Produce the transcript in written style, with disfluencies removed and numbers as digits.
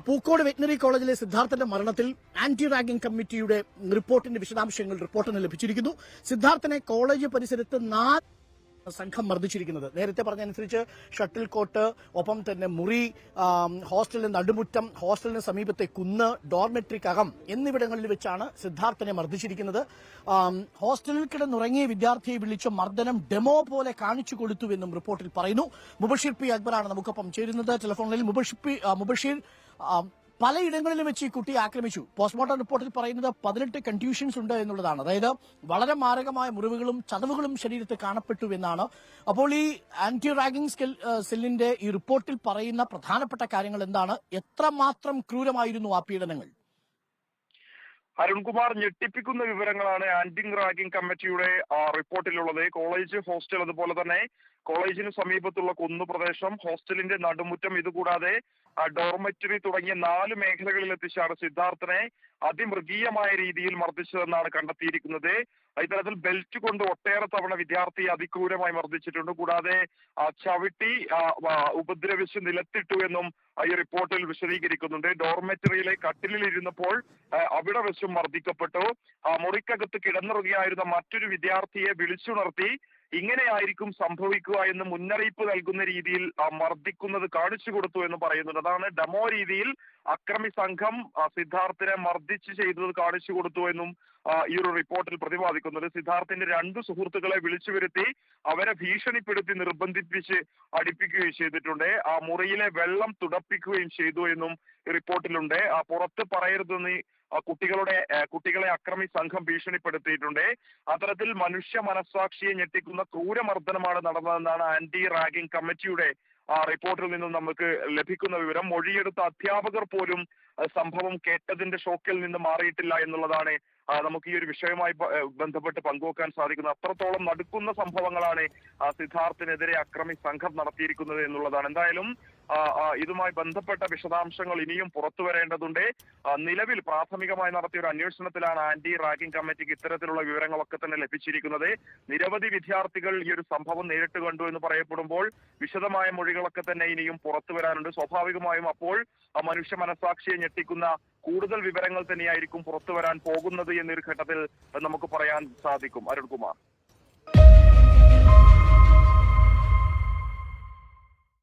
Pookode veterinary കോളേജിലെ സിദ്ധാർത്ഥന്റെ മരണത്തിൽ anti ragging കമ്മിറ്റിയുടെ റിപ്പോർട്ടിന്റെ വിശദാംശങ്ങൾ റിപ്പോർട്ടിന് ലഭിച്ചിരിക്കുന്നു. സിദ്ധാർത്ഥനെ കോളേജ് പരിസരത്ത് 4 സംഘം മർദ്ദിച്ചിരിക്കുന്നത്. നേരത്തെ പറഞ്ഞതനുസരിച്ച് ഷട്ടിൽ കോട്ട്, ഒപ്പം തന്നെ മുറി, ഹോസ്റ്റലിന് നടുമുറ്റം, ഹോസ്റ്റലിന് സമീപത്തെ കുന്ന്, ഡോർമെട്രിക്കകം എന്നിവിടങ്ങളിൽ വെച്ചാണ് സിദ്ധാർത്ഥനെ മർദ്ദിച്ചിരിക്കുന്നത്. ഹോസ്റ്റലിൽ കിടന്നുറങ്ങിയ വിദ്യാർത്ഥിയെ വിളിച്ച് മർദ്ദനം ഡെമോ പോലെ കാണിച്ചു കൊടുത്തുവെന്നും റിപ്പോർട്ടിൽ പറയുന്നു. മുബഷീർ പി അക്ബറാണ് നമുക്കൊപ്പം ചേരുന്നത് ടെലിഫോണിൽ. മുബഷീർ, പലയിടങ്ങളിലും വെച്ച് ഈ കുട്ടിയെ ആക്രമിച്ചു. പോസ്റ്റ്മോർട്ടം റിപ്പോർട്ടിൽ പറയുന്നത് 18 കൺട്യൂഷൻസ് ഉണ്ട് എന്നുള്ളതാണ്. അതായത് വളരെ മാരകമായ മുറിവുകളും ചതവുകളും ശരീരത്തിൽ കാണപ്പെട്ടു എന്നാണ്. അപ്പോൾ ഈ ആന്റി റാഗിംഗ് സെല്ലിന്റെ ഈ റിപ്പോർട്ടിൽ പറയുന്ന പ്രധാനപ്പെട്ട കാര്യങ്ങൾ എന്താണ്? എത്രമാത്രം ക്രൂരമായിരുന്നു ആ പീഡനങ്ങൾ? അരുൺകുമാർ, ഞെട്ടിപ്പിക്കുന്ന വിവരങ്ങളാണ് ആന്റി റാഗിംഗ് കമ്മിറ്റിയുടെ റിപ്പോർട്ടിലുള്ളത്. കോളേജ്, ഹോസ്റ്റൽ, അതുപോലെ തന്നെ കോളേജിന് സമീപത്തുള്ള കുന്നുപ്രദേശം, ഹോസ്റ്റലിന്റെ നടുമുറ്റം, ഇതുകൂടാതെ ഡോർമെറ്ററി തുടങ്ങിയ 4 മേഖലകളിൽ എത്തിച്ചാണ് സിദ്ധാർത്ഥനെ അതിമൃഗീയമായ രീതിയിൽ മർദ്ദിച്ചതെന്നാണ് കണ്ടെത്തിയിരിക്കുന്നത്. ഇത്തരത്തിൽ ബെൽറ്റ് കൊണ്ട് ഒട്ടേറെ തവണ വിദ്യാർത്ഥിയെ അതിക്രൂരമായി മർദ്ദിച്ചിട്ടുണ്ട്. കൂടാതെ ചവിട്ടി ഉപദ്രവിച്ച് നിലത്തിട്ടു എന്നും ഈ റിപ്പോർട്ടിൽ വിശദീകരിക്കുന്നുണ്ട്. ഡോർമെറ്ററിയിലെ കട്ടിലിൽ ഇരുന്നപ്പോൾ അവിടെ വെച്ചും മർദ്ദിക്കപ്പെട്ടു. മുറിക്കകത്ത് കിടന്നുറങ്ങിയായിരുന്ന മറ്റൊരു വിദ്യാർത്ഥിയെ വിളിച്ചുണർത്തി ഇങ്ങനെയായിരിക്കും സംഭവിക്കുക എന്ന് മുന്നറിയിപ്പ് നൽകുന്ന രീതിയിൽ മർദ്ദിക്കുന്നത് കാണിച്ചു കൊടുത്തു എന്ന് പറയുന്നുണ്ട്. അതാണ് ഡെമോ രീതിയിൽ അക്രമി സംഘം സിദ്ധാർത്ഥിനെ മർദ്ദിച്ച് ചെയ്തത് കാണിച്ചു കൊടുത്തു എന്നും ഈ ഒരു റിപ്പോർട്ടിൽ പ്രതിപാദിക്കുന്നത്. സിദ്ധാർത്ഥിന്റെ 2 സുഹൃത്തുക്കളെ വിളിച്ചു വരുത്തി അവരെ ഭീഷണിപ്പെടുത്തി നിർബന്ധിപ്പിച്ച് അടിപ്പിക്കുകയും ചെയ്തിട്ടുണ്ട്. ആ മുറിയിലെ വെള്ളം തുടപ്പിക്കുകയും ചെയ്തു എന്നും റിപ്പോർട്ടിലുണ്ട്. പുറത്ത് പറയരുതെന്ന് കുട്ടികളെ അക്രമി സംഘം ഭീഷണിപ്പെടുത്തിയിട്ടുണ്ട്. അത്തരത്തിൽ മനുഷ്യ മനസ്സാക്ഷിയെ ഞെട്ടിക്കുന്ന ക്രൂരമർദ്ദനമാണ് നടന്നതെന്നാണ് ആന്റി റാഗിംഗ് കമ്മിറ്റിയുടെ റിപ്പോർട്ടിൽ നിന്നും നമുക്ക് ലഭിക്കുന്ന വിവരം. മൊഴിയെടുത്ത അധ്യാപകർ പോലും സംഭവം കേട്ടതിന്റെ ഷോക്കിൽ നിന്ന് മാറിയിട്ടില്ല എന്നുള്ളതാണ് നമുക്ക് ഈ ഒരു വിഷയവുമായി ബന്ധപ്പെട്ട് പങ്കുവെക്കാൻ സാധിക്കുന്നത്. അത്രത്തോളം നടുക്കുന്ന സംഭവങ്ങളാണ് സിദ്ധാർത്ഥിനെതിരെ അക്രമി സംഘം നടത്തിയിരിക്കുന്നത് എന്നുള്ളതാണ്. എന്തായാലും ഇതുമായി ബന്ധപ്പെട്ട വിശദാംശങ്ങൾ ഇനിയും പുറത്തു വരേണ്ടതുണ്ട്. നിലവിൽ പ്രാഥമികമായി നടത്തിയ ഒരു അന്വേഷണത്തിലാണ് ആന്റി റാഗിംഗ് കമ്മിറ്റിക്ക് ഇത്തരത്തിലുള്ള വിവരങ്ങളൊക്കെ തന്നെ ലഭിച്ചിരിക്കുന്നത്. നിരവധി വിദ്യാർത്ഥികൾ ഈ ഒരു സംഭവം നേരിട്ട് കണ്ടു എന്ന് പറയപ്പെടുമ്പോൾ വിശദമായ മൊഴികളൊക്കെ തന്നെ ഇനിയും പുറത്തു വരാനുണ്ട്. സ്വാഭാവികമായും അപ്പോൾ മനുഷ്യ മനസ്സാക്ഷിയെ ഞെട്ടിക്കുന്ന കൂടുതൽ വിവരങ്ങൾ തന്നെയായിരിക്കും പുറത്തു വരാൻ പോകുന്നത് എന്നൊരു ഘട്ടത്തിൽ നമുക്ക് പറയാൻ സാധിക്കും. അരുൺകുമാർ.